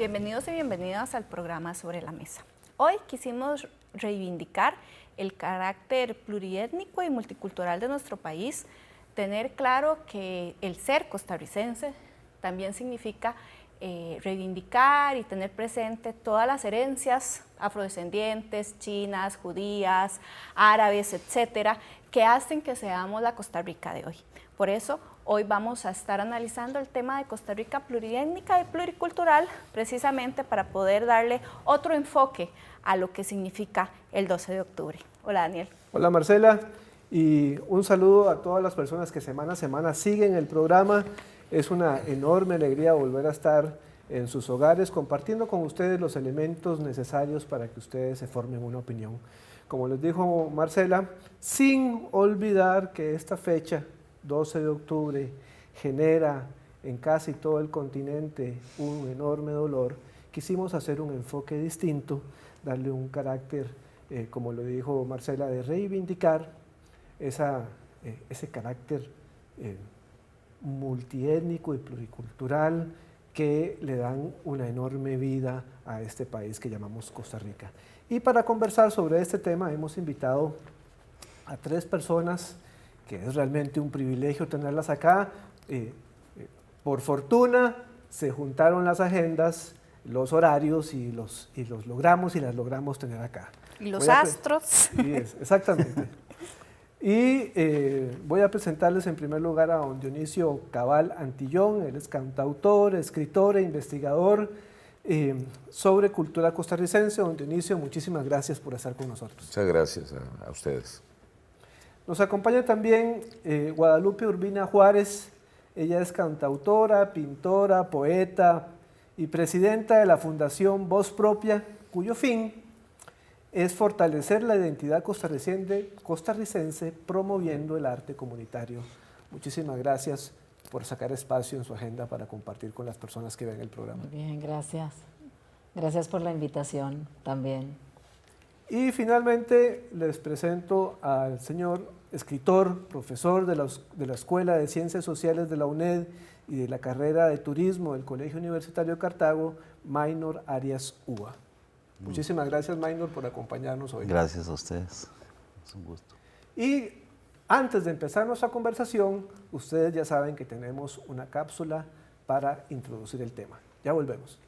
Bienvenidos y bienvenidas al programa Sobre la Mesa. Hoy quisimos reivindicar el carácter pluriétnico y multicultural de nuestro país, tener claro que el ser costarricense también significa reivindicar y tener presente todas las herencias afrodescendientes, chinas, judías, árabes, etcétera, que hacen que seamos la Costa Rica de hoy. Por eso, hoy vamos a estar analizando el tema de Costa Rica pluriétnica y pluricultural, precisamente para poder darle otro enfoque a lo que significa el 12 de octubre. Hola, Daniel. Hola, Marcela, y un saludo a todas las personas que semana a semana siguen el programa. Es una enorme alegría volver a estar en sus hogares compartiendo con ustedes los elementos necesarios para que ustedes se formen una opinión. Como les dijo Marcela, sin olvidar que esta fecha, 12 de octubre, genera en casi todo el continente un enorme dolor, quisimos hacer un enfoque distinto, darle un carácter, como lo dijo Marcela, de reivindicar ese carácter multiétnico y pluricultural que le dan una enorme vida a este país que llamamos Costa Rica. Y para conversar sobre este tema hemos invitado a 3 personas que es realmente un privilegio tenerlas acá. Por fortuna se juntaron las agendas, los horarios y los logramos y las logramos tener acá. Y los astros. Sí, exactamente. Y voy a presentarles en primer lugar a don Dionisio Cabal Antillón. Él es cantautor, escritor e investigador sobre cultura costarricense. Don Dionisio, muchísimas gracias por estar con nosotros. Muchas gracias a ustedes. Nos acompaña también Guadalupe Urbina Juárez. Ella es cantautora, pintora, poeta y presidenta de la Fundación Voz Propia, cuyo fin es fortalecer la identidad costarricense promoviendo el arte comunitario. Muchísimas gracias por sacar espacio en su agenda para compartir con las personas que ven el programa. Muy bien, gracias. Gracias por la invitación también. Y finalmente les presento al señor escritor, profesor de la Escuela de Ciencias Sociales de la UNED y de la carrera de Turismo del Colegio Universitario de Cartago, Maynor Arias Uva. Muchísimas gracias, Maynor, por acompañarnos hoy. Gracias a ustedes, es un gusto. Y antes de empezar nuestra conversación, ustedes ya saben que tenemos una cápsula para introducir el tema. Ya volvemos.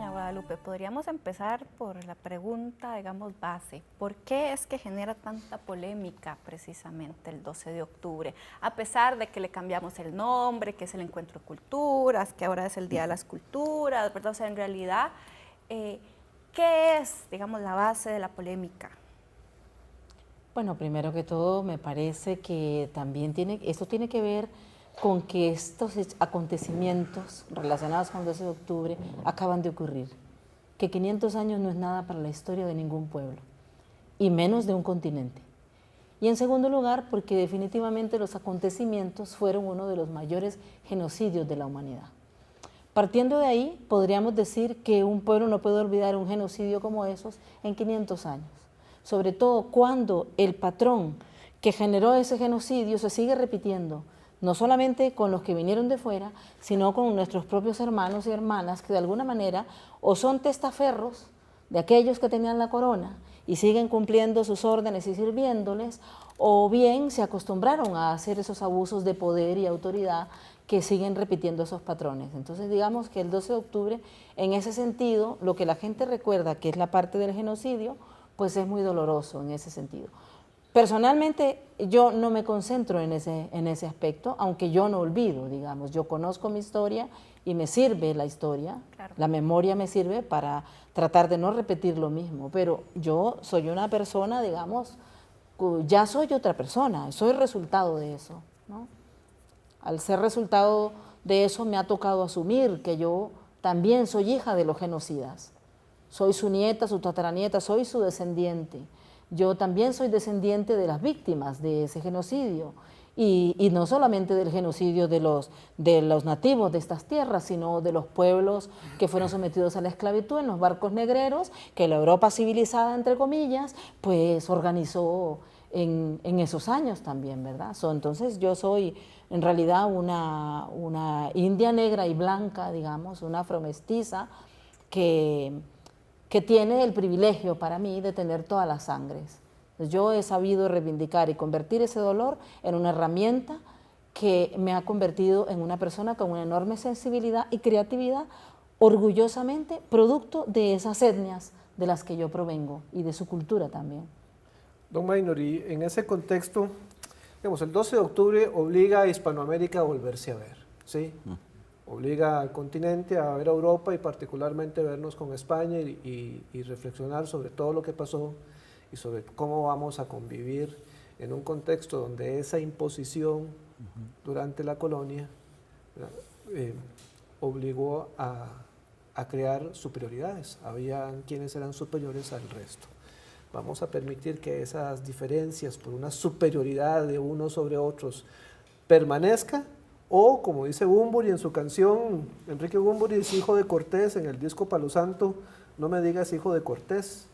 Doña Guadalupe, podríamos empezar por la pregunta, digamos, base. ¿Por qué es que genera tanta polémica precisamente el 12 de octubre? A pesar de que le cambiamos el nombre, que es el Encuentro de Culturas, que ahora es el Día de las Culturas, ¿verdad? O sea, en realidad, ¿qué es, digamos, la base de la polémica? Bueno, primero que todo, me parece que también esto tiene que ver con que estos acontecimientos relacionados con el 12 de octubre acaban de ocurrir. Que 500 años no es nada para la historia de ningún pueblo, y menos de un continente. Y en segundo lugar, porque definitivamente los acontecimientos fueron uno de los mayores genocidios de la humanidad. Partiendo de ahí, podríamos decir que un pueblo no puede olvidar un genocidio como esos en 500 años. Sobre todo cuando el patrón que generó ese genocidio se sigue repitiendo, no solamente con los que vinieron de fuera, sino con nuestros propios hermanos y hermanas que de alguna manera o son testaferros de aquellos que tenían la corona y siguen cumpliendo sus órdenes y sirviéndoles, o bien se acostumbraron a hacer esos abusos de poder y autoridad que siguen repitiendo esos patrones. Entonces digamos que el 12 de octubre, en ese sentido, lo que la gente recuerda que es la parte del genocidio, pues es muy doloroso en ese sentido. Personalmente, yo no me concentro en ese aspecto, aunque yo no olvido, digamos. Yo conozco mi historia y me sirve la historia, claro. La memoria me sirve para tratar de no repetir lo mismo, pero yo soy una persona, digamos, ya soy otra persona, soy resultado de eso, ¿no? Al ser resultado de eso me ha tocado asumir que yo también soy hija de los genocidas. Soy su nieta, su tataranieta, soy su descendiente. Yo también soy descendiente de las víctimas de ese genocidio y no solamente del genocidio de los nativos de estas tierras, sino de los pueblos que fueron sometidos a la esclavitud en los barcos negreros que la Europa civilizada, entre comillas, pues organizó en esos años también, ¿verdad? Entonces yo soy en realidad una india negra y blanca, digamos, una afromestiza que tiene el privilegio para mí de tener todas las sangres. Yo he sabido reivindicar y convertir ese dolor en una herramienta que me ha convertido en una persona con una enorme sensibilidad y creatividad, orgullosamente producto de esas etnias de las que yo provengo y de su cultura también. Don Maynor, y en ese contexto, digamos, el 12 de octubre obliga a Hispanoamérica a volverse a ver, ¿sí? Obliga al continente a ver a Europa y particularmente vernos con España y reflexionar sobre todo lo que pasó y sobre cómo vamos a convivir en un contexto donde esa imposición durante la colonia obligó a crear superioridades. Habían quienes eran superiores al resto. Vamos a permitir que esas diferencias por una superioridad de unos sobre otros permanezca. O, como dice Bunbury en su canción, Enrique Bunbury es hijo de Cortés en el disco Palo Santo, no me digas hijo de Cortés,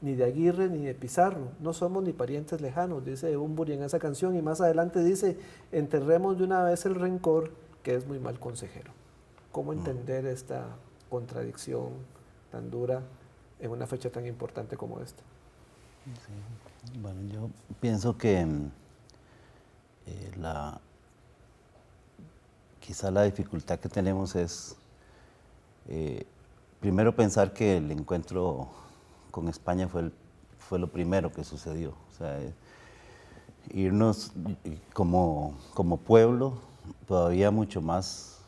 ni de Aguirre, ni de Pizarro, no somos ni parientes lejanos, dice Bunbury en esa canción, y más adelante dice, enterremos de una vez el rencor, que es muy mal consejero. ¿Cómo entender esta contradicción tan dura en una fecha tan importante como esta? Sí. Bueno, yo pienso que quizá la dificultad que tenemos es, primero pensar que el encuentro con España fue lo primero que sucedió. O sea, irnos como pueblo todavía mucho más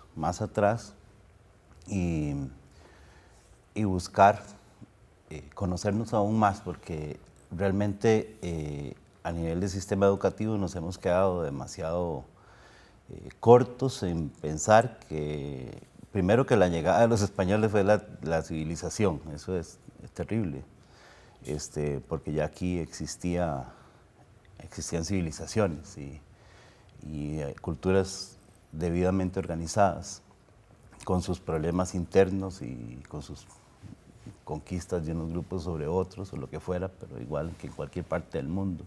atrás y buscar conocernos aún más, porque realmente a nivel de sistema educativo nos hemos quedado demasiado cortos en pensar que, primero, que la llegada de los españoles fue la civilización. Eso es terrible, porque ya aquí existían civilizaciones y culturas debidamente organizadas, con sus problemas internos y con sus conquistas de unos grupos sobre otros o lo que fuera, pero igual que en cualquier parte del mundo.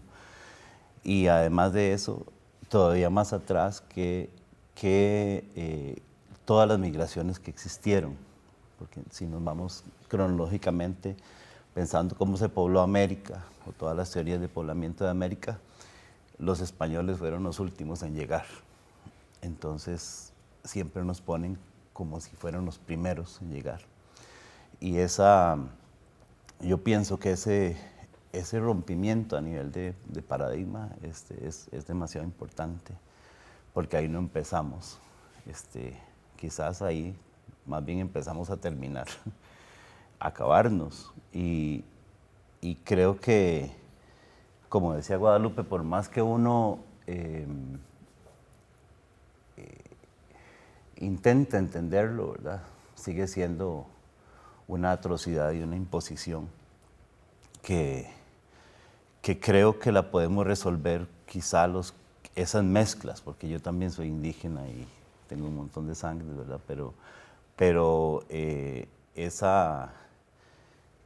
Y además de eso, todavía más atrás que todas las migraciones que existieron, porque si nos vamos cronológicamente pensando cómo se pobló América o todas las teorías de poblamiento de América, los españoles fueron los últimos en llegar. Entonces siempre nos ponen como si fueran los primeros en llegar. yo pienso que ese rompimiento a nivel de paradigma es demasiado importante, porque ahí no empezamos. Quizás ahí más bien empezamos a terminar, a acabarnos. Y creo que, como decía Guadalupe, por más que uno intenta entenderlo, ¿verdad?, sigue siendo una atrocidad y una imposición que creo que la podemos resolver quizá esas mezclas, porque yo también soy indígena y tengo un montón de sangre, ¿verdad? Pero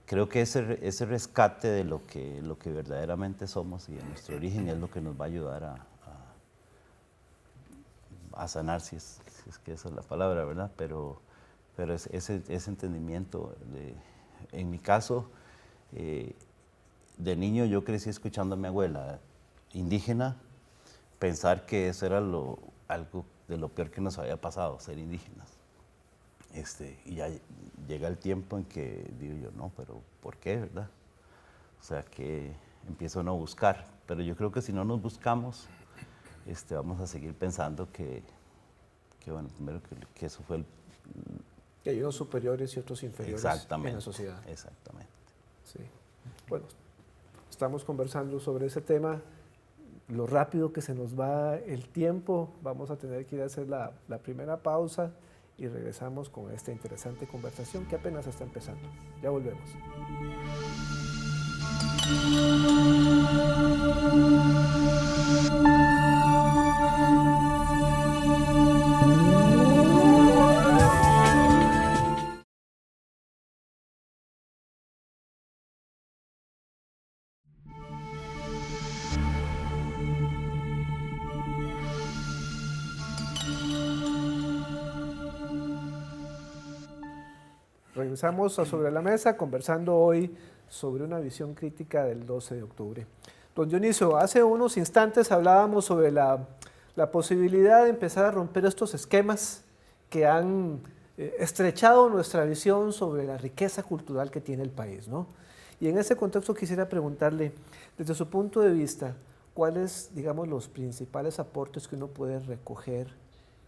creo que ese rescate de lo que verdaderamente somos y de nuestro origen es lo que nos va a ayudar a sanar, si es que esa es la palabra, ¿verdad? Pero ese entendimiento, en mi caso, de niño yo crecí escuchando a mi abuela indígena pensar que eso era algo de lo peor que nos había pasado, ser indígenas. Y ya llega el tiempo en que digo yo, no, pero ¿por qué, verdad? O sea, que empiezo uno a buscar, pero yo creo que si no nos buscamos, vamos a seguir pensando que bueno, primero que eso fue Que hay unos superiores y otros inferiores en la sociedad. Exactamente. Sí. Bueno, estamos conversando sobre ese tema. Lo rápido que se nos va el tiempo, vamos a tener que ir a hacer la primera pausa y regresamos con esta interesante conversación que apenas está empezando. Ya volvemos. Regresamos a Sobre la Mesa, conversando hoy sobre una visión crítica del 12 de octubre. Don Dionisio, hace unos instantes hablábamos sobre la posibilidad de empezar a romper estos esquemas que han estrechado nuestra visión sobre la riqueza cultural que tiene el país, ¿no? Y en ese contexto quisiera preguntarle, desde su punto de vista, ¿cuáles, digamos, los principales aportes que uno puede recoger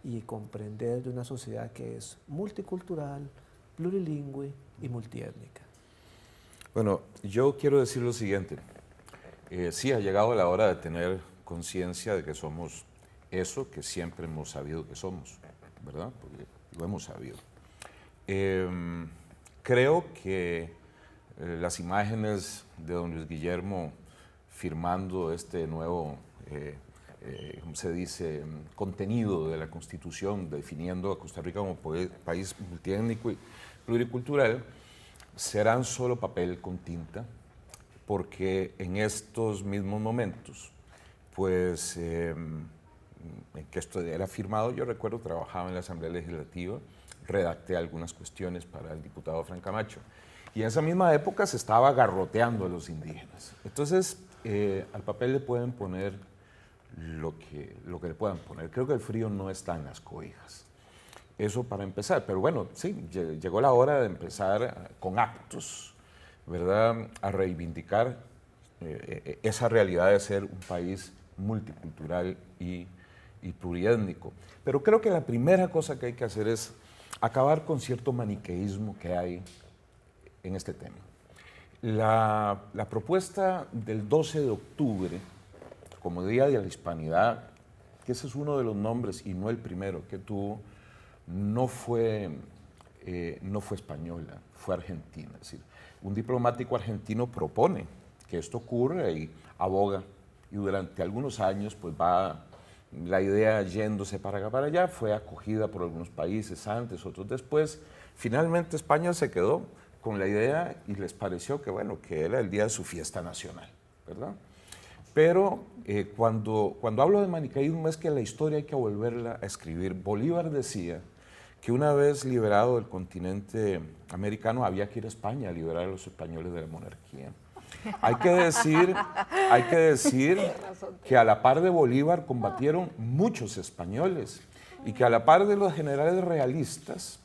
y comprender de una sociedad que es multicultural, plurilingüe y multiétnica? Bueno, yo quiero decir lo siguiente. Sí, ha llegado la hora de tener conciencia de que somos eso que siempre hemos sabido que somos, ¿verdad? Porque lo hemos sabido. Creo que las imágenes de don Luis Guillermo firmando este nuevo, ¿cómo se dice?, contenido de la Constitución, definiendo a Costa Rica como país multiétnico y pluricultural, serán solo papel con tinta, porque en estos mismos momentos, pues, en que esto era firmado, yo recuerdo trabajaba en la Asamblea Legislativa, redacté algunas cuestiones para el diputado Fran Camacho, y en esa misma época se estaba garroteando a los indígenas. Entonces, al papel le pueden poner lo que le puedan poner. Creo que el frío no está en las cobijas. Eso para empezar, pero bueno, sí, llegó la hora de empezar con actos, ¿verdad?, a reivindicar esa realidad de ser un país multicultural y pluriétnico. Pero creo que la primera cosa que hay que hacer es acabar con cierto maniqueísmo que hay en este tema. La propuesta del 12 de octubre, como Día de la Hispanidad, que ese es uno de los nombres y no el primero que tuvo, no fue española, fue argentina. Es decir, un diplomático argentino propone que esto ocurra y aboga, y durante algunos años pues va la idea yéndose para acá, para allá, fue acogida por algunos países antes, otros después. Finalmente España se quedó con la idea y les pareció que, bueno, que era el día de su fiesta nacional, ¿verdad? Pero cuando hablo de maniqueísmo es que la historia hay que volverla a escribir. Bolívar decía que una vez liberado del continente americano había que ir a España a liberar a los españoles de la monarquía. Hay que decir que a la par de Bolívar combatieron muchos españoles y que a la par de los generales realistas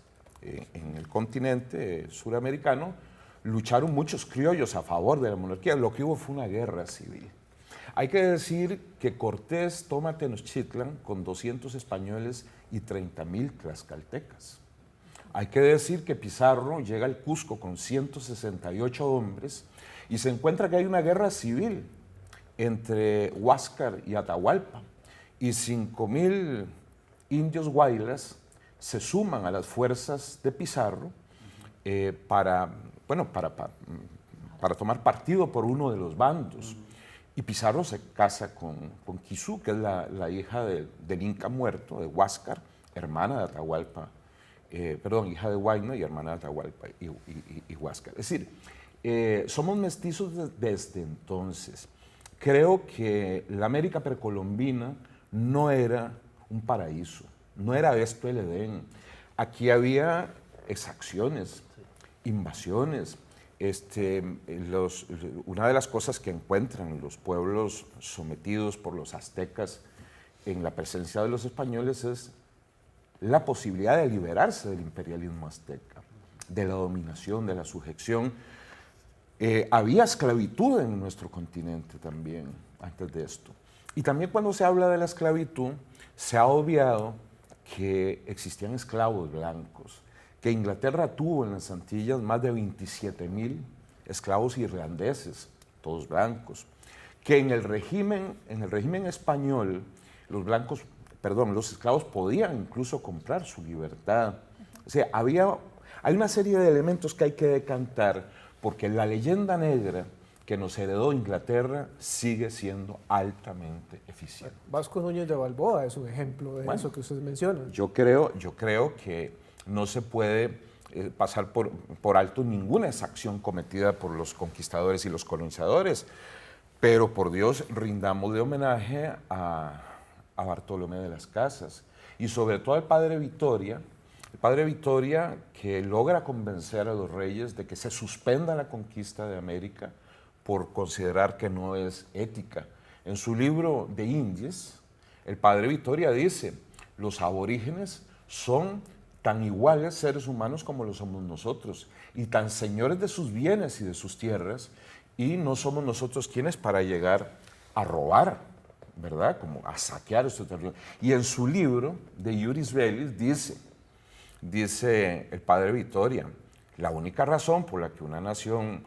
en el continente suramericano, lucharon muchos criollos a favor de la monarquía. Lo que hubo fue una guerra civil. Hay que decir que Cortés toma Tenochtitlan con 200 españoles y 30,000 tlaxcaltecas. Hay que decir que Pizarro llega al Cusco con 168 hombres y se encuentra que hay una guerra civil entre Huáscar y Atahualpa, y 5,000 indios guaylas se suman a las fuerzas de Pizarro para tomar partido por uno de los bandos. Y Pizarro se casa con Quisú, que es la hija del Inca muerto, de Huáscar, hermana de Atahualpa, hija de Huayna y hermana de Atahualpa y Huáscar. Es decir, somos mestizos desde entonces. Creo que la América precolombina no era un paraíso, no era esto el Edén. Aquí había exacciones, invasiones. Una de las cosas que encuentran los pueblos sometidos por los aztecas en la presencia de los españoles es la posibilidad de liberarse del imperialismo azteca, de la dominación, de la sujeción. Había esclavitud en nuestro continente también antes de esto. Y también cuando se habla de la esclavitud, se ha obviado que existían esclavos blancos, que Inglaterra tuvo en las Antillas más de 27,000 esclavos irlandeses, todos blancos, que en el régimen español los esclavos podían incluso comprar su libertad. O sea, hay una serie de elementos que hay que decantar, porque la leyenda negra que nos heredó Inglaterra sigue siendo altamente eficiente. Vasco Núñez de Balboa es un ejemplo de eso que ustedes mencionan. Yo creo que no se puede pasar por alto ninguna exacción cometida por los conquistadores y los colonizadores, pero por Dios, rindámosle homenaje a Bartolomé de las Casas y sobre todo al padre Vitoria, que logra convencer a los reyes de que se suspenda la conquista de América por considerar que no es ética. En su libro de Indies, el padre Vitoria dice: los aborígenes son tan iguales seres humanos como lo somos nosotros, y tan señores de sus bienes y de sus tierras, y no somos nosotros quienes para llegar a robar, ¿verdad? Como a saquear estos territorios. Y en su libro de Iuris Bellis dice el padre Vitoria: la única razón por la que una nación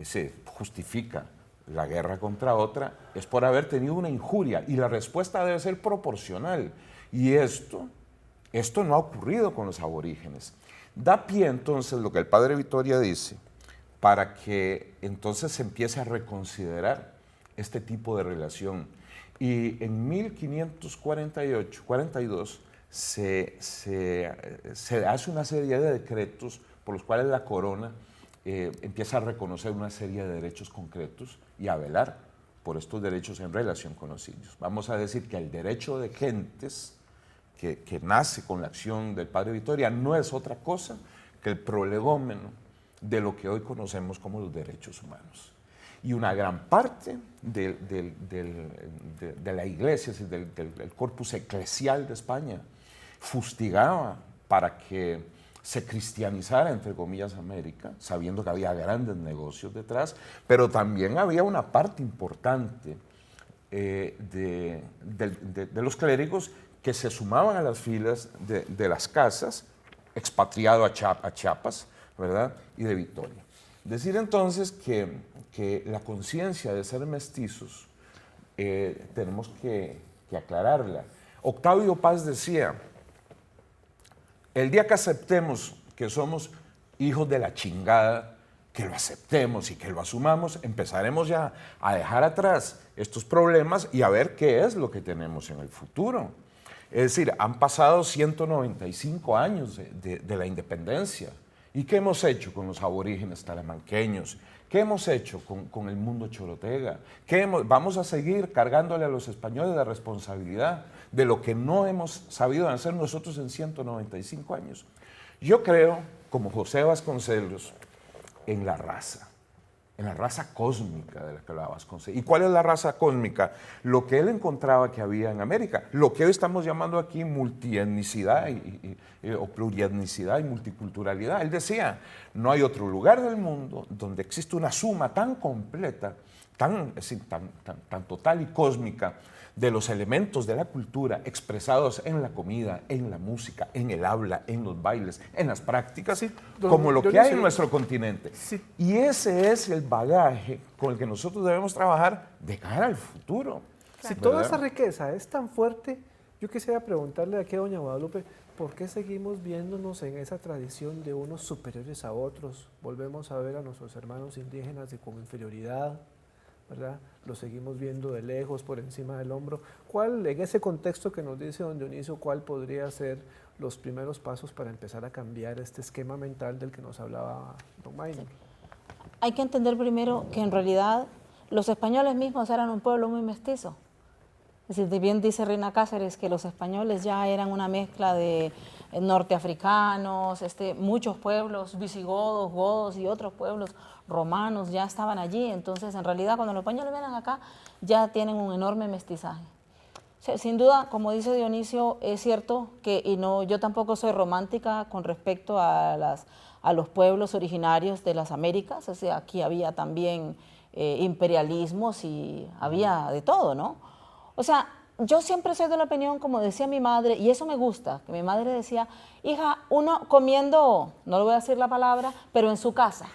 se justifica la guerra contra otra es por haber tenido una injuria, y la respuesta debe ser proporcional. Y esto no ha ocurrido con los aborígenes. Da pie entonces lo que el padre Vitoria dice para que entonces se empiece a reconsiderar este tipo de relación. Y en 1542 se hace una serie de decretos por los cuales la corona empieza a reconocer una serie de derechos concretos y a velar por estos derechos en relación con los indios. Vamos a decir que el derecho de gentes que nace con la acción del padre Vitoria no es otra cosa que el prolegómeno de lo que hoy conocemos como los derechos humanos. Y una gran parte de la iglesia, del corpus eclesial de España, fustigaba para que se cristianizara, entre comillas, América, sabiendo que había grandes negocios detrás, pero también había una parte importante de los clérigos que se sumaban a las filas de las casas, expatriado a Chiapas, ¿verdad? Y de Victoria. Decir entonces que la conciencia de ser mestizos tenemos que aclararla. Octavio Paz decía: el día que aceptemos que somos hijos de la chingada, que lo aceptemos y que lo asumamos, empezaremos ya a dejar atrás estos problemas y a ver qué es lo que tenemos en el futuro. Es decir, han pasado 195 años de la independencia. ¿Y qué hemos hecho con los aborígenes talamanqueños? ¿Qué hemos hecho con el mundo chorotega? Vamos a seguir cargándole a los españoles la responsabilidad de lo que no hemos sabido hacer nosotros en 195 años. Yo creo, como José Vasconcelos, en la raza. en la raza cósmica de la que hablaba Vasconcelos. ¿Y cuál es la raza cósmica? Lo que él encontraba que había en América, lo que hoy estamos llamando aquí multietnicidad o plurietnicidad y multiculturalidad. Él decía, no hay otro lugar del mundo donde existe una suma tan completa, tan total y cósmica de los elementos de la cultura expresados en la comida, en la música, en el habla, en los bailes, en las prácticas, Sí, como lo que hay en sé. nuestro continente. Sí. Y ese es el bagaje con el que nosotros debemos trabajar de cara al futuro. Si ¿verdad? toda esa riqueza es tan fuerte, yo quisiera preguntarle aquí a doña Guadalupe, ¿por qué seguimos viéndonos en esa tradición de unos superiores a otros? Volvemos a ver a nuestros hermanos indígenas con inferioridad, ¿verdad? Los seguimos viendo de lejos, por encima del hombro. ¿Cuál, en ese contexto que nos dice don Dionisio, cuál podría ser los primeros pasos para empezar a cambiar este esquema mental del que nos hablaba don Maynor? Hay que entender primero que en realidad los españoles mismos eran un pueblo muy mestizo. Es decir, bien dice Reina Cáceres que los españoles ya eran una mezcla de norteafricanos, muchos pueblos visigodos, godos y otros pueblos romanos ya estaban allí. Entonces, en realidad, cuando los españoles vienen acá, ya tienen un enorme mestizaje. O sea, sin duda, como dice Dionisio, es cierto que, y no, yo tampoco soy romántica con respecto a los pueblos originarios de las Américas. O sea, aquí había también imperialismos y había de todo, ¿no? O sea, yo siempre soy de la opinión, como decía mi madre, y eso me gusta, que mi madre decía, hija, uno comiendo, no le voy a decir la palabra, pero en su casa,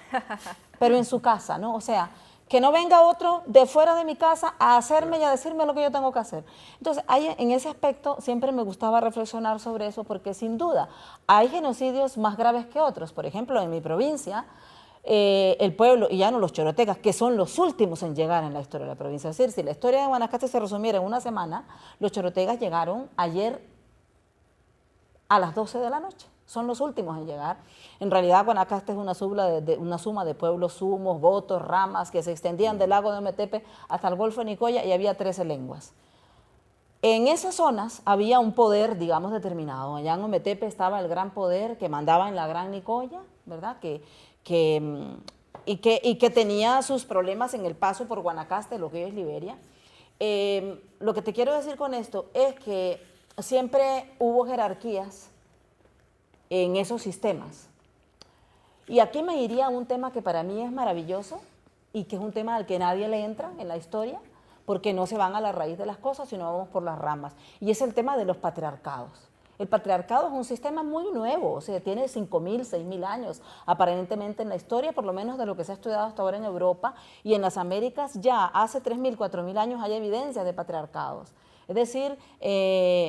¿no? O sea, que no venga otro de fuera de mi casa a hacerme y a decirme lo que yo tengo que hacer. Entonces, en ese aspecto siempre me gustaba reflexionar sobre eso, porque sin duda hay genocidios más graves que otros. Por ejemplo, en mi provincia, el pueblo, y ya no los chorotecas, que son los últimos en llegar en la historia de la provincia. Es decir, si la historia de Guanacaste se resumiera en una semana, los chorotecas llegaron ayer a las 12 de la noche. Son los últimos en llegar. En realidad, Guanacaste es una suma de pueblos sumos, votos, ramas, que se extendían del lago de Ometepe hasta el Golfo de Nicoya, y había 13 lenguas. En esas zonas había un poder, digamos, determinado. Allá en Ometepe estaba el gran poder que mandaba en la Gran Nicoya, ¿verdad? Y que tenía sus problemas en el paso por Guanacaste, lo que hoy es Liberia. Lo que te quiero decir con esto es que siempre hubo jerarquías en esos sistemas. Y aquí me iría a un tema que para mí es maravilloso y que es un tema al que nadie le entra en la historia, porque no se van a la raíz de las cosas, sino vamos por las ramas. Y es el tema de los patriarcados. El patriarcado es un sistema muy nuevo, o sea, tiene 5.000, 6.000 años aparentemente en la historia, por lo menos de lo que se ha estudiado hasta ahora en Europa, y en las Américas ya hace 3.000, 4.000 años hay evidencias de patriarcados. Es decir,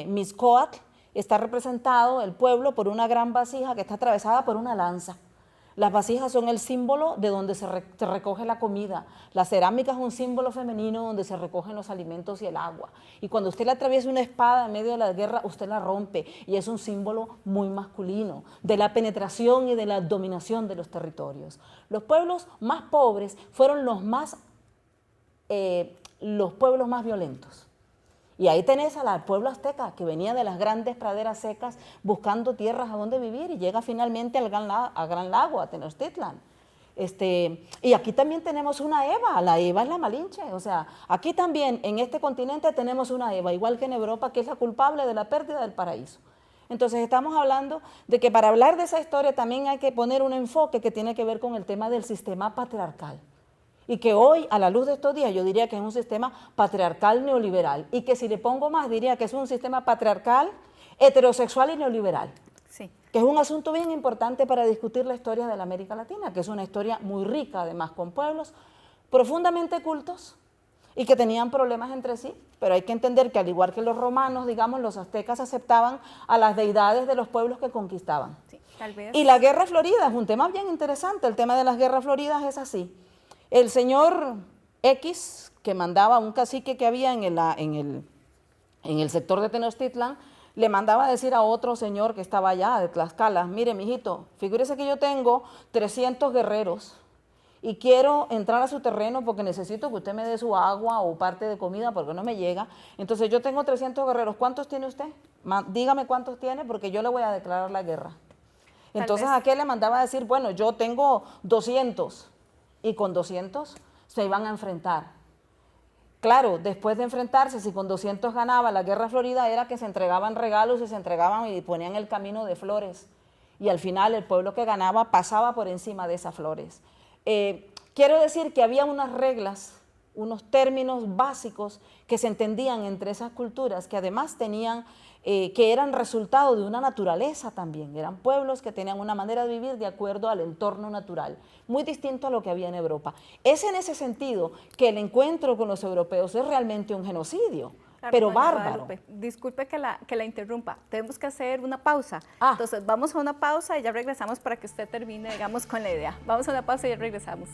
Mixcoatl está representado el pueblo por una gran vasija que está atravesada por una lanza. Las vasijas son el símbolo de donde se recoge la comida. La cerámica es un símbolo femenino donde se recogen los alimentos y el agua. Y cuando usted le atraviesa una espada en medio de la guerra, usted la rompe. Y es un símbolo muy masculino, de la penetración y de la dominación de los territorios. Los pueblos más pobres fueron los pueblos más violentos. Y ahí tenés al pueblo azteca, que venía de las grandes praderas secas buscando tierras a donde vivir y llega finalmente al Gran Lago, a Tenochtitlan. Y aquí también tenemos una Eva, la Eva es la Malinche. O sea, aquí también en este continente tenemos una Eva, igual que en Europa, que es la culpable de la pérdida del paraíso. Entonces estamos hablando de que para hablar de esa historia también hay que poner un enfoque que tiene que ver con el tema del sistema patriarcal. Y que hoy, a la luz de estos días, yo diría que es un sistema patriarcal neoliberal. Y que si le pongo más, diría que es un sistema patriarcal, heterosexual y neoliberal. Sí. Que es un asunto bien importante para discutir la historia de la América Latina, que es una historia muy rica, además, con pueblos profundamente cultos y que tenían problemas entre sí. Pero hay que entender que, al igual que los romanos, digamos, los aztecas aceptaban a las deidades de los pueblos que conquistaban. Sí, tal vez. Y la Guerra Florida es un tema bien interesante. El tema de las guerras floridas es así. El señor X, que mandaba un cacique que había en el sector de Tenochtitlan, le mandaba a decir a otro señor que estaba allá, de Tlaxcala, mire, mijito, figúrese que yo tengo 300 guerreros y quiero entrar a su terreno porque necesito que usted me dé su agua o parte de comida porque no me llega. Entonces yo tengo 300 guerreros, ¿cuántos tiene usted? Dígame cuántos tiene porque yo le voy a declarar la guerra. Entonces aquel le mandaba a decir, bueno, yo tengo 200. y con 200 se iban a enfrentar. Claro, después de enfrentarse, si con 200 ganaba la guerra florida, era que se entregaban regalos y se entregaban y ponían el camino de flores. Y al final el pueblo que ganaba pasaba por encima de esas flores. Quiero decir que había unas reglas, unos términos básicos que se entendían entre esas culturas, que además tenían, que eran resultado de una naturaleza también. Eran pueblos que tenían una manera de vivir de acuerdo al entorno natural, muy distinto a lo que había en Europa. Es en ese sentido que el encuentro con los europeos es realmente un genocidio. Claro, pero doña bárbaro. Guadalupe, disculpe que la interrumpa, tenemos que hacer una pausa. Ah. Entonces vamos a una pausa y ya regresamos para que usted termine, digamos, con la idea. Vamos a una pausa y ya regresamos.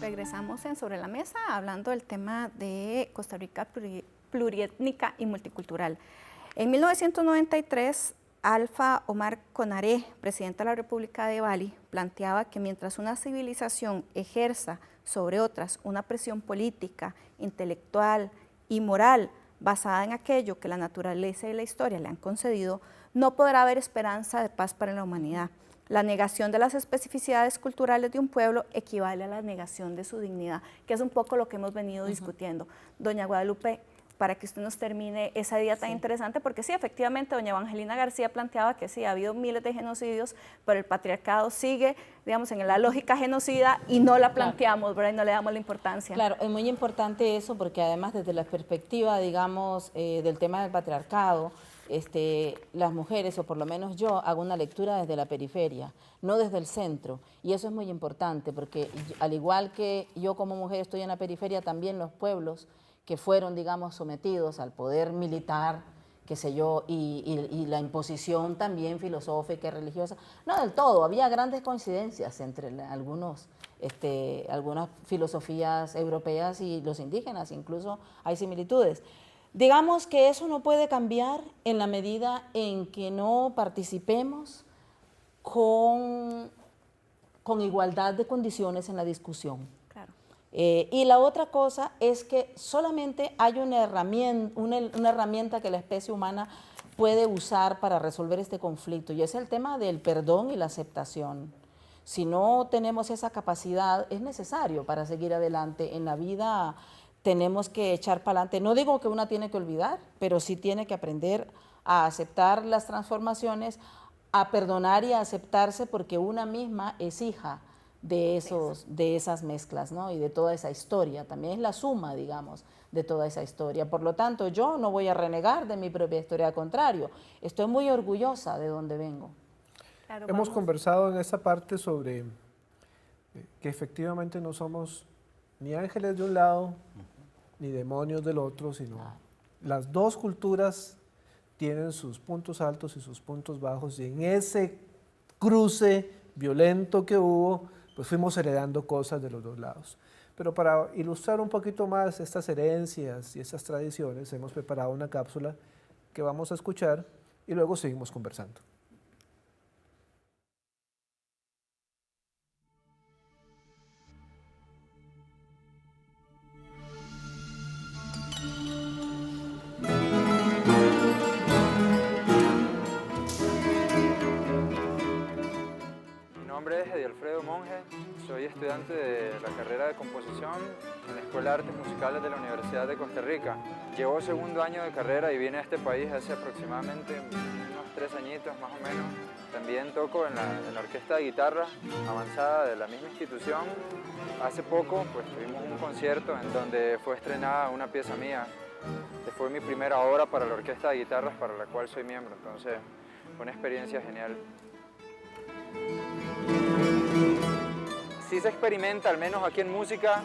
Regresamos en Sobre la Mesa hablando del tema de Costa Rica pluriétnica y multicultural. En 1993, Alfa Omar Konaré, presidente de la República de Bali, planteaba que mientras una civilización ejerza sobre otras una presión política, intelectual y moral basada en aquello que la naturaleza y la historia le han concedido, no podrá haber esperanza de paz para la humanidad. La negación de las especificidades culturales de un pueblo equivale a la negación de su dignidad, que es un poco lo que hemos venido discutiendo. Doña Guadalupe, para que usted nos termine esa idea tan interesante, porque sí, efectivamente, doña Evangelina García planteaba que sí, ha habido miles de genocidios, pero el patriarcado sigue, digamos, en la lógica genocida y no la planteamos, ¿verdad? Y no le damos la importancia. Claro, es muy importante eso porque además desde la perspectiva, digamos, del tema del patriarcado, las mujeres, o por lo menos yo, hago una lectura desde la periferia, no desde el centro, y eso es muy importante porque al igual que yo como mujer estoy en la periferia, también los pueblos que fueron, digamos, sometidos al poder militar, qué sé yo, y la imposición también filosófica y religiosa, no del todo, había grandes coincidencias entre algunas filosofías europeas y los indígenas, incluso hay similitudes. Digamos que eso no puede cambiar en la medida en que no participemos con igualdad de condiciones en la discusión. Claro. Y la otra cosa es que solamente hay una herramienta que la especie humana puede usar para resolver este conflicto, y es el tema del perdón y la aceptación. Si no tenemos esa capacidad, es necesario para seguir adelante en la vida. Tenemos que echar para adelante. No digo que una tiene que olvidar, pero sí tiene que aprender a aceptar las transformaciones, a perdonar y a aceptarse porque una misma es hija de esas mezclas, ¿no? Y de toda esa historia. También es la suma, digamos, de toda esa historia. Por lo tanto, yo no voy a renegar de mi propia historia, al contrario, estoy muy orgullosa de donde vengo. Claro, Hemos conversado en esta parte sobre que efectivamente no somos ni ángeles de un lado, ni demonios del otro, sino las dos culturas tienen sus puntos altos y sus puntos bajos, y en ese cruce violento que hubo, pues fuimos heredando cosas de los dos lados. Pero para ilustrar un poquito más estas herencias y estas tradiciones, hemos preparado una cápsula que vamos a escuchar y luego seguimos conversando. Mi nombre es Eddie Alfredo Monge, soy estudiante de la carrera de composición en la Escuela de Artes Musicales de la Universidad de Costa Rica. Llevo segundo año de carrera y vine a este país hace aproximadamente unos 3 añitos más o menos. También toco en la orquesta de guitarra avanzada de la misma institución. Hace poco pues, tuvimos un concierto en donde fue estrenada una pieza mía, que fue mi primera obra para la orquesta de guitarras para la cual soy miembro, entonces fue una experiencia genial. Sí se experimenta, al menos aquí en música,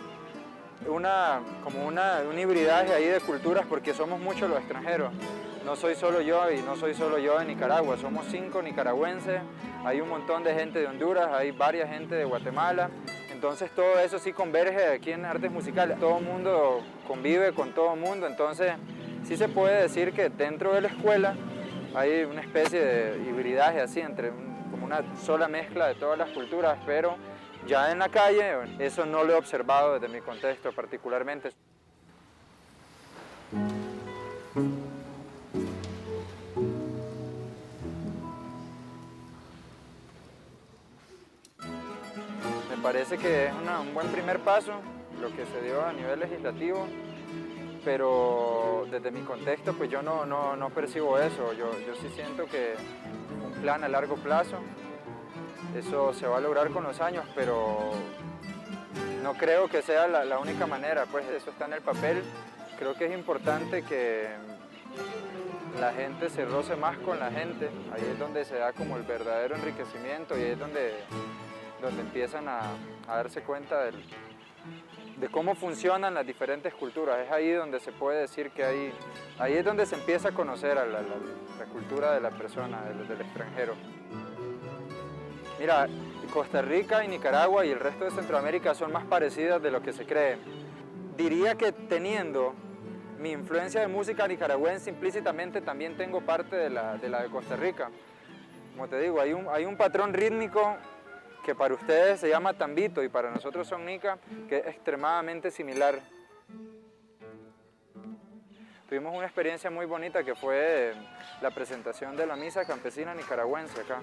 como un hibridaje ahí de culturas porque somos muchos los extranjeros. No soy solo yo y no soy solo yo de Nicaragua, somos 5 nicaragüenses, hay un montón de gente de Honduras, hay varias gente de Guatemala, entonces todo eso sí converge aquí en artes musicales. Todo el mundo convive con todo el mundo, entonces sí se puede decir que dentro de la escuela hay una especie de hibridaje así, como una sola mezcla de todas las culturas, pero ya en la calle eso no lo he observado desde mi contexto particularmente. Me parece que es un buen primer paso lo que se dio a nivel legislativo, pero desde mi contexto pues yo no percibo eso. Yo sí siento que un plan a largo plazo, eso se va a lograr con los años, pero no creo que sea la única manera, pues eso está en el papel. Creo que es importante que la gente se roce más con la gente, ahí es donde se da como el verdadero enriquecimiento y ahí es donde empiezan a darse cuenta de cómo funcionan las diferentes culturas. Es ahí donde se puede decir que ahí es donde se empieza a conocer a la cultura de la persona, del extranjero. Mira, Costa Rica y Nicaragua y el resto de Centroamérica son más parecidas de lo que se cree. Diría que teniendo mi influencia de música nicaragüense implícitamente también tengo parte de la de Costa Rica. Como te digo, hay un patrón rítmico que para ustedes se llama tambito y para nosotros son nica, que es extremadamente similar. Tuvimos una experiencia muy bonita que fue la presentación de la misa campesina nicaragüense acá.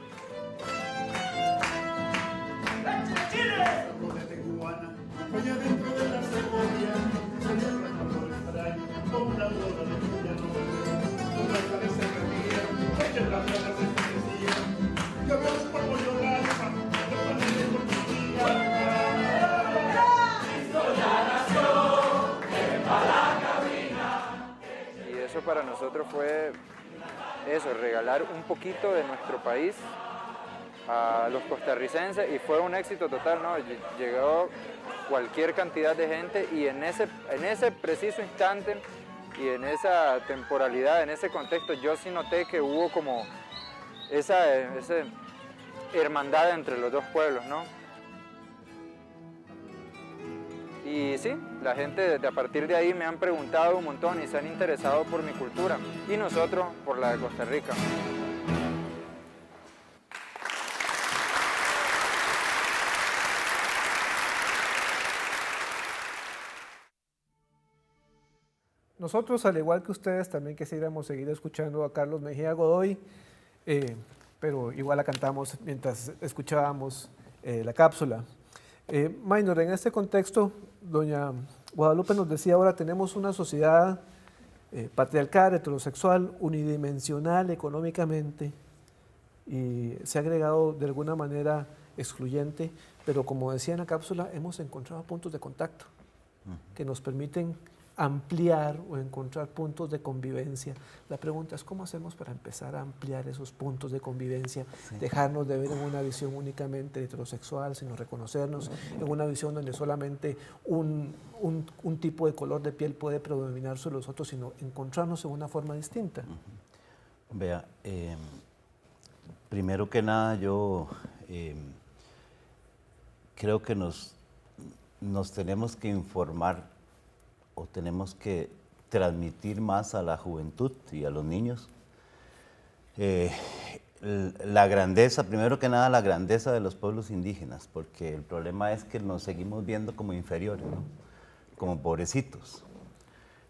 Y eso para nosotros fue eso, regalar un poquito de nuestro país a los costarricenses y fue un éxito total, ¿no? Llegó cualquier cantidad de gente y en ese preciso instante y en esa temporalidad, en ese contexto, yo sí noté que hubo como esa hermandad entre los dos pueblos, ¿no? Y sí, la gente a partir de ahí me han preguntado un montón y se han interesado por mi cultura y nosotros por la de Costa Rica. Nosotros, al igual que ustedes, también quisiéramos seguir escuchando a Carlos Mejía Godoy, pero igual la cantamos mientras escuchábamos la cápsula. Maynor, en este contexto, doña Guadalupe nos decía, ahora tenemos una sociedad patriarcal, heterosexual, unidimensional económicamente, y se ha agregado de alguna manera excluyente, pero como decía en la cápsula, hemos encontrado puntos de contacto que nos permiten ampliar o encontrar puntos de convivencia. La pregunta es, ¿cómo hacemos para empezar a ampliar esos puntos de convivencia? Sí. Dejarnos de ver en una visión únicamente heterosexual, sino reconocernos en una visión donde solamente un tipo de color de piel puede predominar sobre los otros, sino encontrarnos en una forma distinta. Vea, primero que nada yo creo que nos tenemos que informar o tenemos que transmitir más a la juventud y a los niños la grandeza, primero que nada la grandeza de los pueblos indígenas, porque el problema es que nos seguimos viendo como inferiores, ¿no? Como pobrecitos.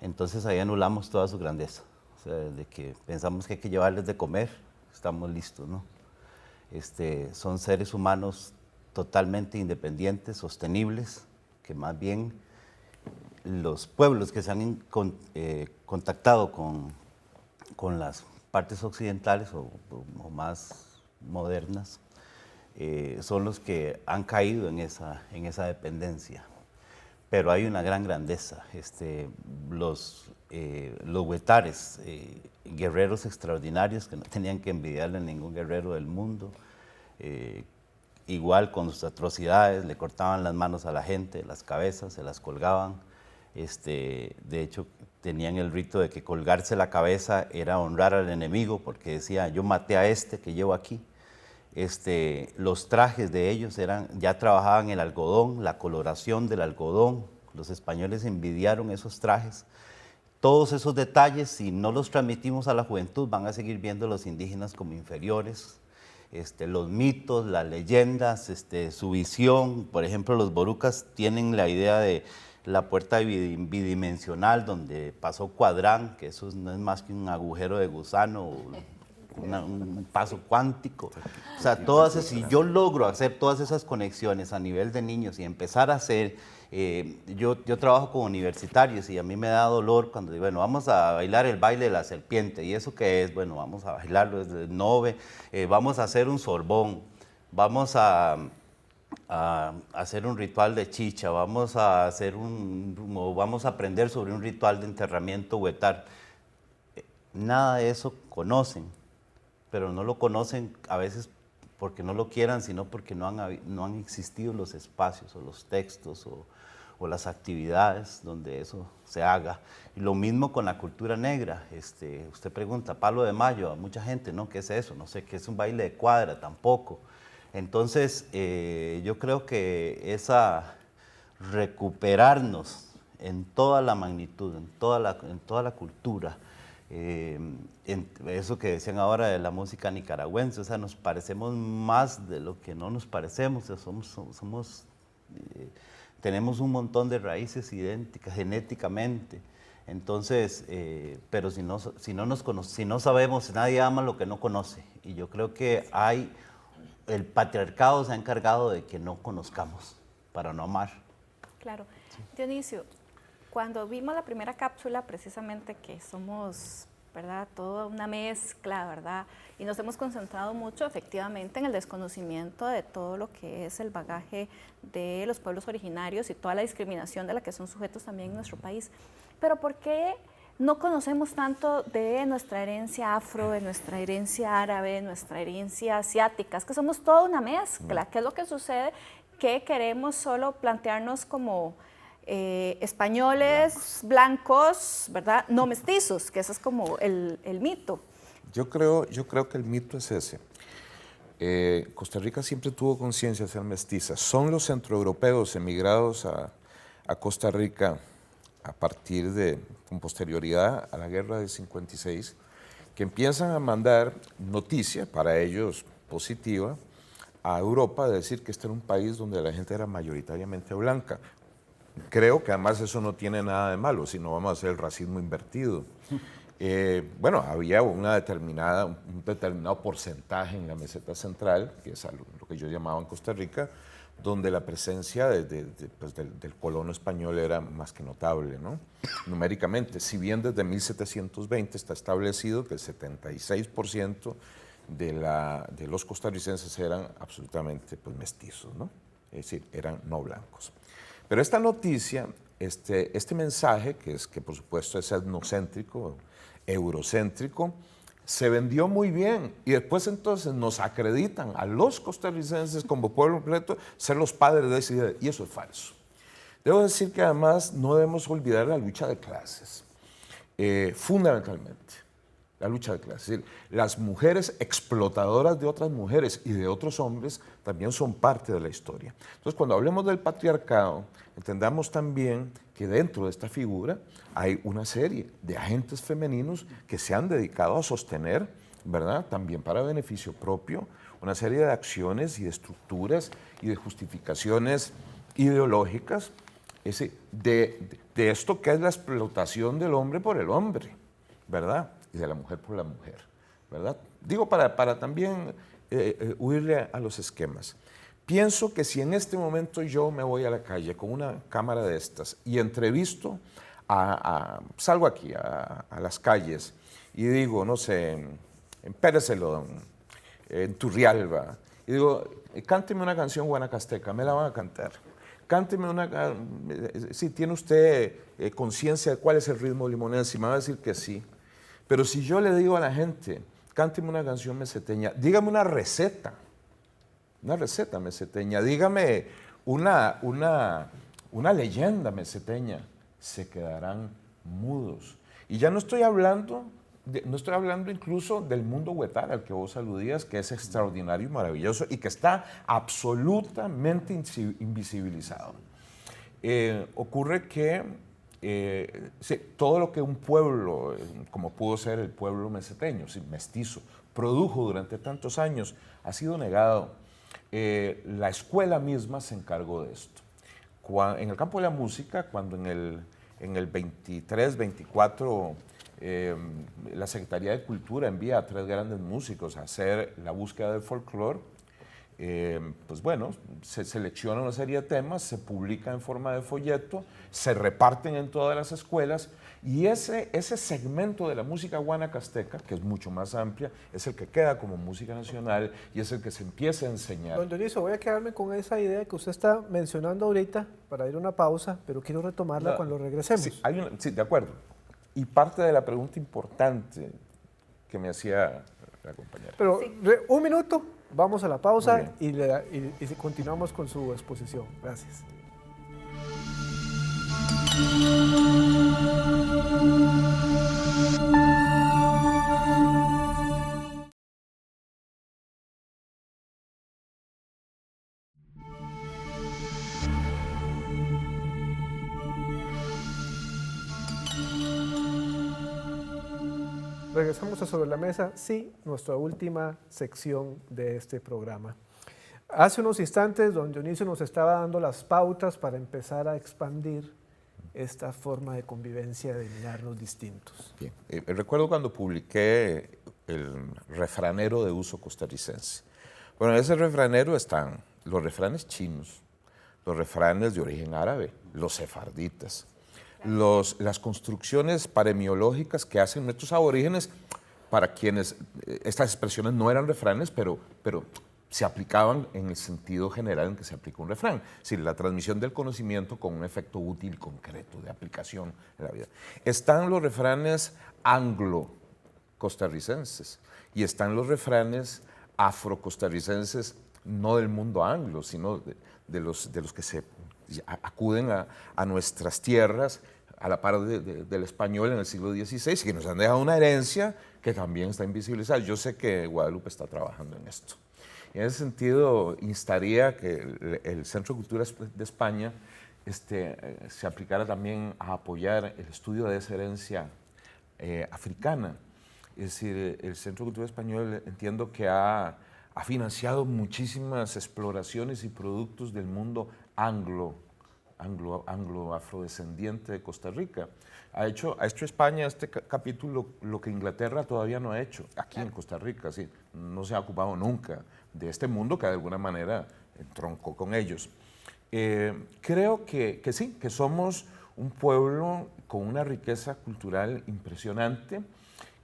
Entonces ahí anulamos toda su grandeza, o sea, de que pensamos que hay que llevarles de comer, estamos listos, ¿no? Son seres humanos totalmente independientes, sostenibles, que más bien los pueblos que se han contactado con las partes occidentales o más modernas son los que han caído en esa dependencia. Pero hay una gran grandeza. Los huetares, guerreros extraordinarios que no tenían que envidiarle a ningún guerrero del mundo, igual con sus atrocidades, le cortaban las manos a la gente, las cabezas, se las colgaban. De hecho, tenían el rito de que colgarse la cabeza era honrar al enemigo, porque decía, yo maté a este que llevo aquí. Los trajes de ellos ya trabajaban el algodón, la coloración del algodón. Los españoles envidiaron esos trajes. todos esos detalles, si no los transmitimos a la juventud, van a seguir viendo a los indígenas como inferiores. Los mitos, las leyendas, su visión. Por ejemplo, los borucas tienen la idea de la puerta bidimensional donde pasó Cuadrán, que eso no es más que un agujero de gusano, un paso cuántico. O sea, si yo logro hacer todas esas conexiones a nivel de niños y empezar a hacer, yo trabajo con universitarios y a mí me da dolor cuando digo, bueno, vamos a bailar el baile de la serpiente. ¿Y eso qué es? Bueno, vamos a bailarlo desde el nove, vamos a hacer un sorbón, vamos a hacer un ritual de chicha, vamos a aprender sobre un ritual de enterramiento huetar. Nada de eso conocen, pero no lo conocen a veces porque no lo quieran, sino porque no han existido los espacios o los textos o las actividades donde eso se haga. Y lo mismo con la cultura negra. Usted pregunta, Palo de Mayo, a mucha gente, ¿no? ¿Qué es eso? No sé, ¿qué es un baile de cuadra? Tampoco. Entonces, yo creo que recuperarnos en toda la magnitud, en toda la cultura, eso que decían ahora de la música nicaragüense, o sea, nos parecemos más de lo que no nos parecemos, o sea, tenemos un montón de raíces idénticas genéticamente. Entonces, pero si no sabemos, nadie ama lo que no conoce. Y yo creo que el patriarcado se ha encargado de que no conozcamos para no amar. Claro. Dionisio, cuando vimos la primera cápsula, precisamente que somos, ¿verdad?, toda una mezcla, ¿verdad?, y nos hemos concentrado mucho efectivamente en el desconocimiento de todo lo que es el bagaje de los pueblos originarios y toda la discriminación de la que son sujetos también en nuestro país. Pero ¿por qué no conocemos tanto de nuestra herencia afro, de nuestra herencia árabe, de nuestra herencia asiática? Es que somos toda una mezcla. ¿Qué es lo que sucede? Que queremos solo plantearnos como españoles, blancos, ¿verdad? No mestizos, que ese es como el mito. Yo creo que el mito es ese. Costa Rica siempre tuvo conciencia de ser mestiza. Son los centroeuropeos emigrados a Costa Rica a partir con posterioridad a la guerra del 56, que empiezan a mandar noticia, para ellos positiva, a Europa, de decir que este era un país donde la gente era mayoritariamente blanca. Creo que además eso no tiene nada de malo, sino vamos a hacer el racismo invertido. Bueno, había un determinado porcentaje en la meseta central, que es lo que yo llamaba en Costa Rica, donde la presencia del colono español era más que notable, ¿no? Numéricamente. Si bien desde 1720 está establecido que el 76% de los costarricenses eran absolutamente mestizos, ¿no? Es decir, eran no blancos. Pero esta noticia, este mensaje, que por supuesto es etnocéntrico, eurocéntrico, se vendió muy bien y después entonces nos acreditan a los costarricenses como pueblo completo ser los padres de esa idea, y eso es falso. Debo decir que además no debemos olvidar la lucha de clases, fundamentalmente la lucha de clases. Es decir, las mujeres explotadoras de otras mujeres y de otros hombres también son parte de la historia. Entonces, cuando hablemos del patriarcado, entendamos también que dentro de esta figura hay una serie de agentes femeninos que se han dedicado a sostener, ¿verdad?, también para beneficio propio, una serie de acciones y de estructuras y de justificaciones ideológicas, de esto que es la explotación del hombre por el hombre, ¿verdad?, y de la mujer por la mujer, ¿verdad? Digo, para también huirle a los esquemas. Pienso que si en este momento yo me voy a la calle con una cámara de estas y entrevisto, salgo aquí a las calles y digo, no sé, en Pérez Celedón, en Turrialba, y digo, cánteme una canción guanacasteca, me la van a cantar. Cánteme si tiene usted conciencia de cuál es el ritmo limonense, y me va a decir que sí. Pero si yo le digo a la gente, cánteme una canción meseteña, dígame una receta meseteña, dígame una leyenda meseteña, se quedarán mudos. Y ya no estoy hablando incluso del mundo huetar al que vos aludías, que es extraordinario y maravilloso y que está absolutamente invisibilizado. Ocurre que sí, todo lo que un pueblo, como pudo ser el pueblo meseteño, sí, mestizo, produjo durante tantos años, ha sido negado. La escuela misma se encargó de esto. En el campo de la música, cuando en el 23, 24, la Secretaría de Cultura envía a 3 grandes músicos a hacer la búsqueda del folclore, pues bueno, se selecciona una serie de temas, se publica en forma de folleto, se reparten en todas las escuelas y ese segmento de la música guanacasteca, que es mucho más amplia, es el que queda como música nacional y es el que se empieza a enseñar. Don Dionisio, voy a quedarme con esa idea que usted está mencionando ahorita para ir a una pausa, pero quiero retomarla cuando regresemos. Sí, sí, de acuerdo. Y parte de la pregunta importante que me hacía la compañera. Pero un minuto, vamos a la pausa y continuamos con su exposición. Gracias. Regresamos a Sobre la Mesa, sí, nuestra última sección de este programa. Hace unos instantes, don Dionisio nos estaba dando las pautas para empezar a expandir esta forma de convivencia, de mirarnos distintos. Bien. Recuerdo cuando publiqué el refranero de uso costarricense. Bueno, en ese refranero están los refranes chinos, los refranes de origen árabe, los sefarditas, las construcciones paremiológicas que hacen nuestros aborígenes, para quienes estas expresiones no eran refranes, pero se aplicaban en el sentido general en que se aplica un refrán. Es decir, la transmisión del conocimiento con un efecto útil concreto de aplicación en la vida. Están los refranes anglo-costarricenses y están los refranes afro-costarricenses, no del mundo anglo, sino de los que se acuden a nuestras tierras a la par del español en el siglo XVI y que nos han dejado una herencia que también está invisibilizada. Yo sé que Guadalupe está trabajando en esto. Y en ese sentido, instaría que el Centro de Cultura de España se aplicara también a apoyar el estudio de esa herencia africana. Es decir, el Centro de Cultura Español entiendo que ha financiado muchísimas exploraciones y productos del mundo anglo-afrodescendiente de Costa Rica. Ha hecho España este capítulo lo que Inglaterra todavía no ha hecho, aquí en Costa Rica, sí, no se ha ocupado nunca de este mundo que de alguna manera entroncó con ellos. Creo que sí, que somos un pueblo con una riqueza cultural impresionante,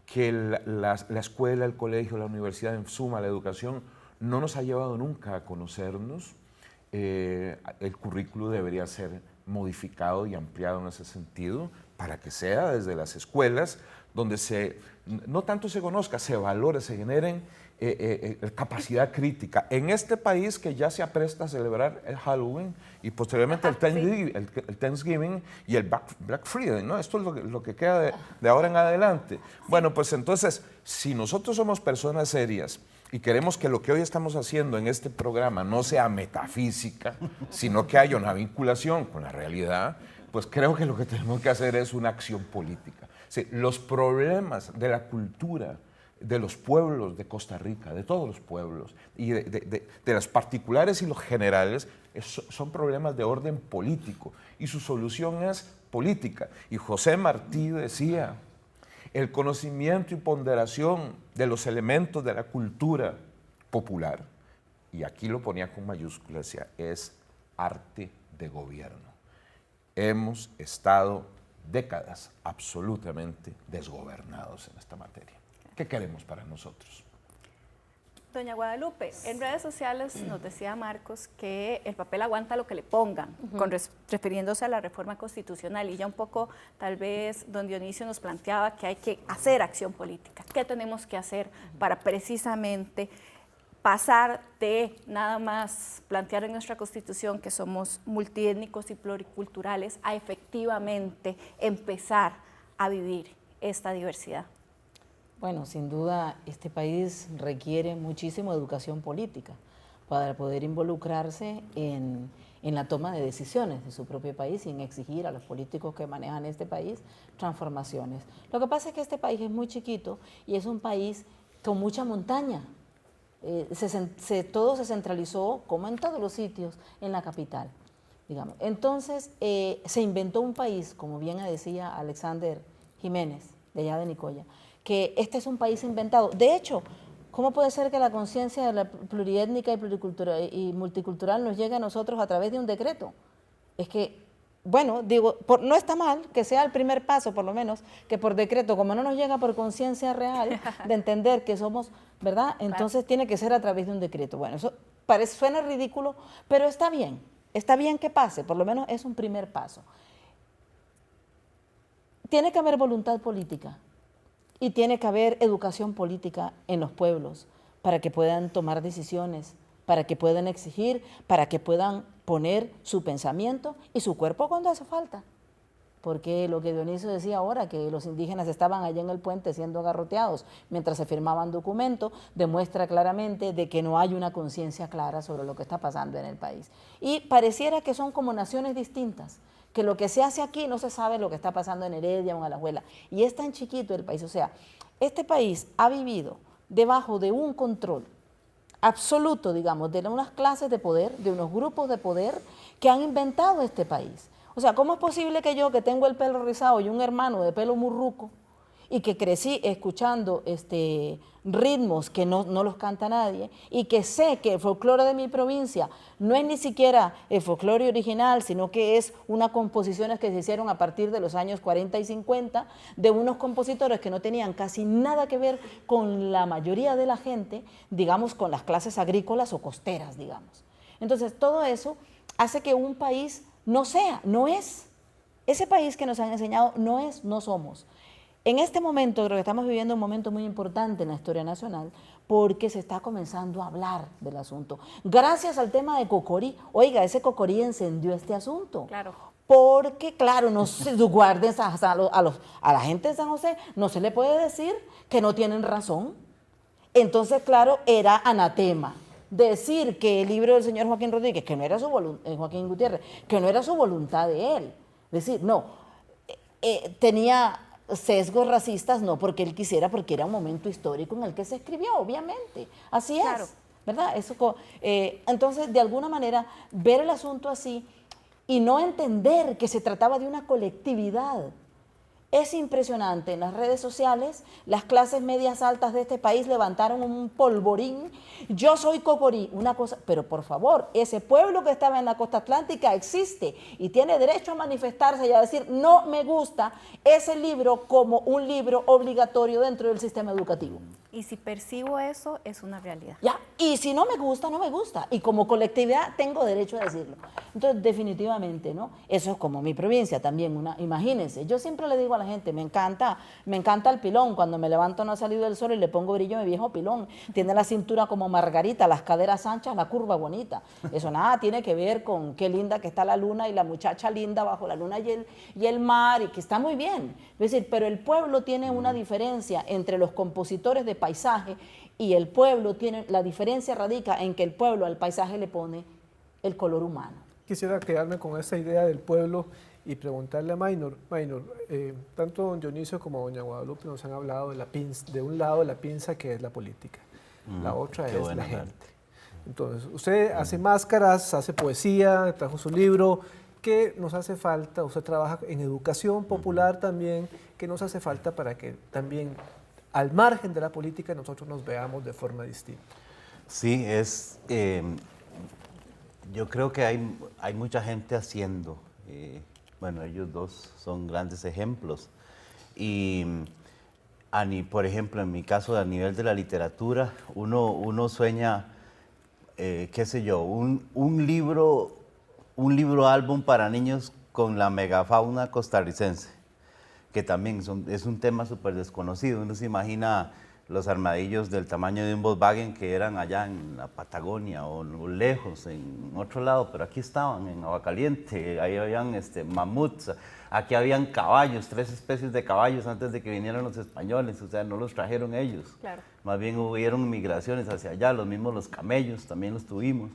que la escuela, el colegio, la universidad, en suma, la educación, no nos ha llevado nunca a conocernos. El currículo debería ser modificado y ampliado en ese sentido para que sea desde las escuelas donde no tanto se conozca, se valore, se generen capacidad crítica. En este país que ya se apresta a celebrar el Halloween y posteriormente el Thanksgiving y el Black Friday, ¿no? Esto es lo que queda de ahora en adelante. Sí. Bueno, pues entonces, si nosotros somos personas serias y queremos que lo que hoy estamos haciendo en este programa no sea metafísica, sino que haya una vinculación con la realidad, pues creo que lo que tenemos que hacer es una acción política. Sí, los problemas de la cultura de los pueblos de Costa Rica, de todos los pueblos, y de las particulares y los generales, son problemas de orden político, y su solución es política. Y José Martí decía, el conocimiento y ponderación de los elementos de la cultura popular, y aquí lo ponía con mayúsculas, decía, es arte de gobierno. Hemos estado décadas absolutamente desgobernados en esta materia. ¿Qué queremos para nosotros? Doña Guadalupe, en redes sociales nos decía Marcos que el papel aguanta lo que le pongan, refiriéndose a la reforma constitucional, y ya un poco tal vez don Dionisio nos planteaba que hay que hacer acción política. ¿Qué tenemos que hacer para precisamente pasar de nada más plantear en nuestra Constitución que somos multiétnicos y pluriculturales a efectivamente empezar a vivir esta diversidad? Bueno, sin duda este país requiere muchísimo educación política para poder involucrarse en en la toma de decisiones de su propio país sin exigir a los políticos que manejan este país transformaciones. Lo que pasa es que este país es muy chiquito y es un país con mucha montaña. Todo se centralizó, como en todos los sitios, en la capital, digamos. Entonces, se inventó un país, como bien decía Alexander Jiménez, de allá de Nicoya, que este es un país inventado. De hecho, ¿cómo puede ser que la conciencia de la pluriétnica y multicultural nos llegue a nosotros a través de un decreto? Es que, bueno, digo, no está mal que sea el primer paso, por lo menos, que por decreto, como no nos llega por conciencia real de entender que somos, ¿verdad? Entonces tiene que ser a través de un decreto. Bueno, eso suena ridículo, pero está bien que pase, por lo menos es un primer paso. Tiene que haber voluntad política y tiene que haber educación política en los pueblos para que puedan tomar decisiones, para que puedan exigir, para que puedan poner su pensamiento y su cuerpo cuando hace falta. Porque lo que Dionisio decía ahora, que los indígenas estaban allá en el puente siendo agarroteados mientras se firmaban documentos, demuestra claramente de que no hay una conciencia clara sobre lo que está pasando en el país. Y pareciera que son como naciones distintas, que lo que se hace aquí no se sabe lo que está pasando en Heredia o en Alajuela. Y es tan chiquito el país, o sea, este país ha vivido debajo de un control absoluto, digamos, de unas clases de poder, de unos grupos de poder que han inventado este país. O sea, ¿cómo es posible que yo, que tengo el pelo rizado y un hermano de pelo murruco y que crecí escuchando ritmos que no los canta nadie y que sé que el folclore de mi provincia no es ni siquiera el folclore original, sino que es unas composiciones que se hicieron a partir de los años 40 y 50 de unos compositores que no tenían casi nada que ver con la mayoría de la gente, digamos, con las clases agrícolas o costeras, digamos? Entonces, todo eso hace que un país no es. Ese país que nos han enseñado no somos. En este momento creo que estamos viviendo un momento muy importante en la historia nacional porque se está comenzando a hablar del asunto. Gracias al tema de Cocorí, oiga, ese Cocorí encendió este asunto. Claro. Porque, claro, no se guarden a la gente de San José, no se le puede decir que no tienen razón. Entonces, claro, era anatema decir que el libro del señor Joaquín Rodríguez, que no era su voluntad, Joaquín Gutiérrez, que no era su voluntad de él. Decir, no, tenía sesgos racistas, no porque él quisiera, porque era un momento histórico en el que se escribió, obviamente. Así es, claro. ¿verdad? Entonces, de alguna manera, ver el asunto así y no entender que se trataba de una colectividad. Es impresionante, en las redes sociales, las clases medias altas de este país levantaron un polvorín. Yo soy Cocorí, una cosa, pero por favor, ese pueblo que estaba en la costa atlántica existe y tiene derecho a manifestarse y a decir, no me gusta ese libro como un libro obligatorio dentro del sistema educativo. Y si percibo eso, es una realidad. Ya, y si no me gusta, no me gusta. Y como colectividad tengo derecho a decirlo. Entonces, definitivamente, ¿no? Eso es como mi provincia también. Imagínense, yo siempre le digo a la gente, me encanta el pilón. Cuando me levanto no ha salido el sol y le pongo brillo a mi viejo pilón. Tiene la cintura como margarita, las caderas anchas, la curva bonita. Eso nada tiene que ver con qué linda que está la luna y la muchacha linda bajo la luna y el mar, y que está muy bien. Es decir, pero el pueblo tiene una diferencia entre los compositores de paisaje y el pueblo tiene, la diferencia radica en que el pueblo al paisaje le pone el color humano. Quisiera quedarme con esa idea del pueblo y preguntarle a Maynor, tanto don Dionisio como doña Guadalupe nos han hablado de la pinza, de un lado la pinza que es la política, la otra es la gente. Entonces, usted hace máscaras, hace poesía, trajo su libro. ¿Qué nos hace falta? Usted trabaja en educación popular también. ¿Qué nos hace falta para que también al margen de la política nosotros nos veamos de forma distinta? Sí, yo creo que hay mucha gente haciendo. Bueno, ellos dos son grandes ejemplos. Y, por ejemplo, en mi caso, a nivel de la literatura, uno sueña, qué sé yo, un libro álbum para niños con la megafauna costarricense, que también es un tema súper desconocido. Uno se imagina los armadillos del tamaño de un Volkswagen que eran allá en la Patagonia o lejos, en otro lado, pero aquí estaban, en Aguacaliente, ahí habían mamuts, aquí habían caballos, 3 especies de caballos antes de que vinieran los españoles, o sea, no los trajeron ellos. Claro. Más bien hubieron migraciones hacia allá, los mismos los camellos también los tuvimos.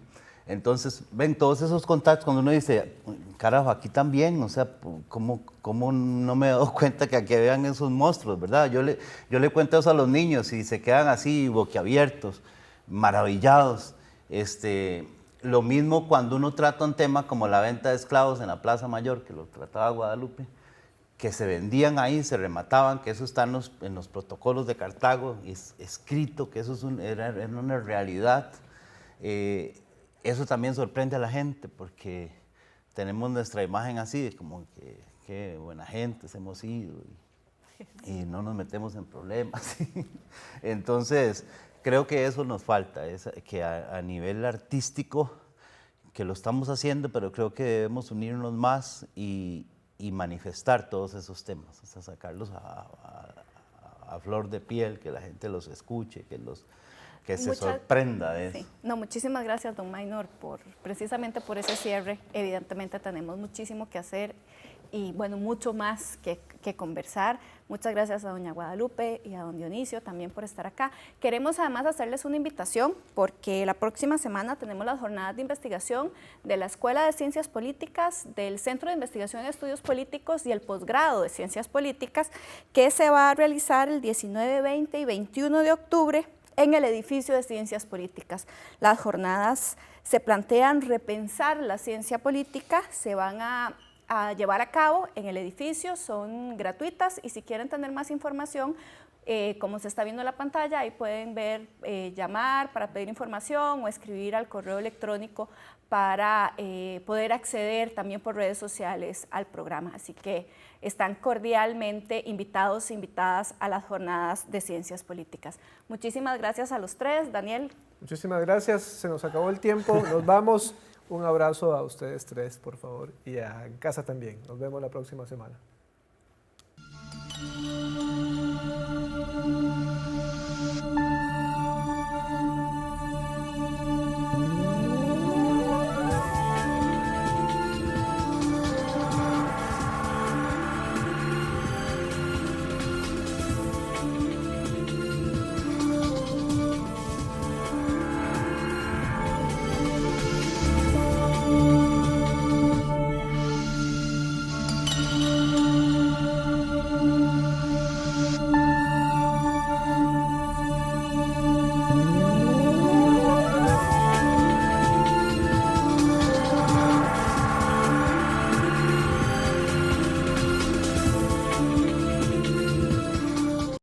Entonces, ven todos esos contactos cuando uno dice, carajo, aquí también, o sea, ¿cómo no me he dado cuenta que aquí vean esos monstruos, verdad? Yo le cuento eso a los niños y se quedan así boquiabiertos, maravillados. Lo mismo cuando uno trata un tema como la venta de esclavos en la Plaza Mayor, que lo trataba Guadalupe, que se vendían ahí, se remataban, que eso está en los protocolos de Cartago, y es escrito que eso era una realidad. Eso también sorprende a la gente porque tenemos nuestra imagen así, como que qué buena gente hemos sido y no nos metemos en problemas. Entonces, creo que eso nos falta, que a nivel artístico, que lo estamos haciendo, pero creo que debemos unirnos más y manifestar todos esos temas, o sea, sacarlos a flor de piel, que la gente los escuche, que se sorprenda de eso. Sí. No, muchísimas gracias, don Maynor, precisamente por ese cierre. Evidentemente tenemos muchísimo que hacer y, bueno, mucho más que conversar. Muchas gracias a doña Guadalupe y a don Dionisio también por estar acá. Queremos además hacerles una invitación porque la próxima semana tenemos las jornadas de investigación de la Escuela de Ciencias Políticas, del Centro de Investigación y Estudios Políticos y el posgrado de Ciencias Políticas, que se va a realizar el 19, 20 y 21 de octubre en el edificio de Ciencias Políticas. Las jornadas se plantean repensar la ciencia política, se van a llevar a cabo en el edificio, son gratuitas y si quieren tener más información, como se está viendo en la pantalla, ahí pueden ver, llamar para pedir información o escribir al correo electrónico para poder acceder también por redes sociales al programa. Así que están cordialmente invitados e invitadas a las jornadas de Ciencias Políticas. Muchísimas gracias a los tres. Daniel. Muchísimas gracias, se nos acabó el tiempo, nos vamos. Un abrazo a ustedes tres, por favor, y en casa también. Nos vemos la próxima semana.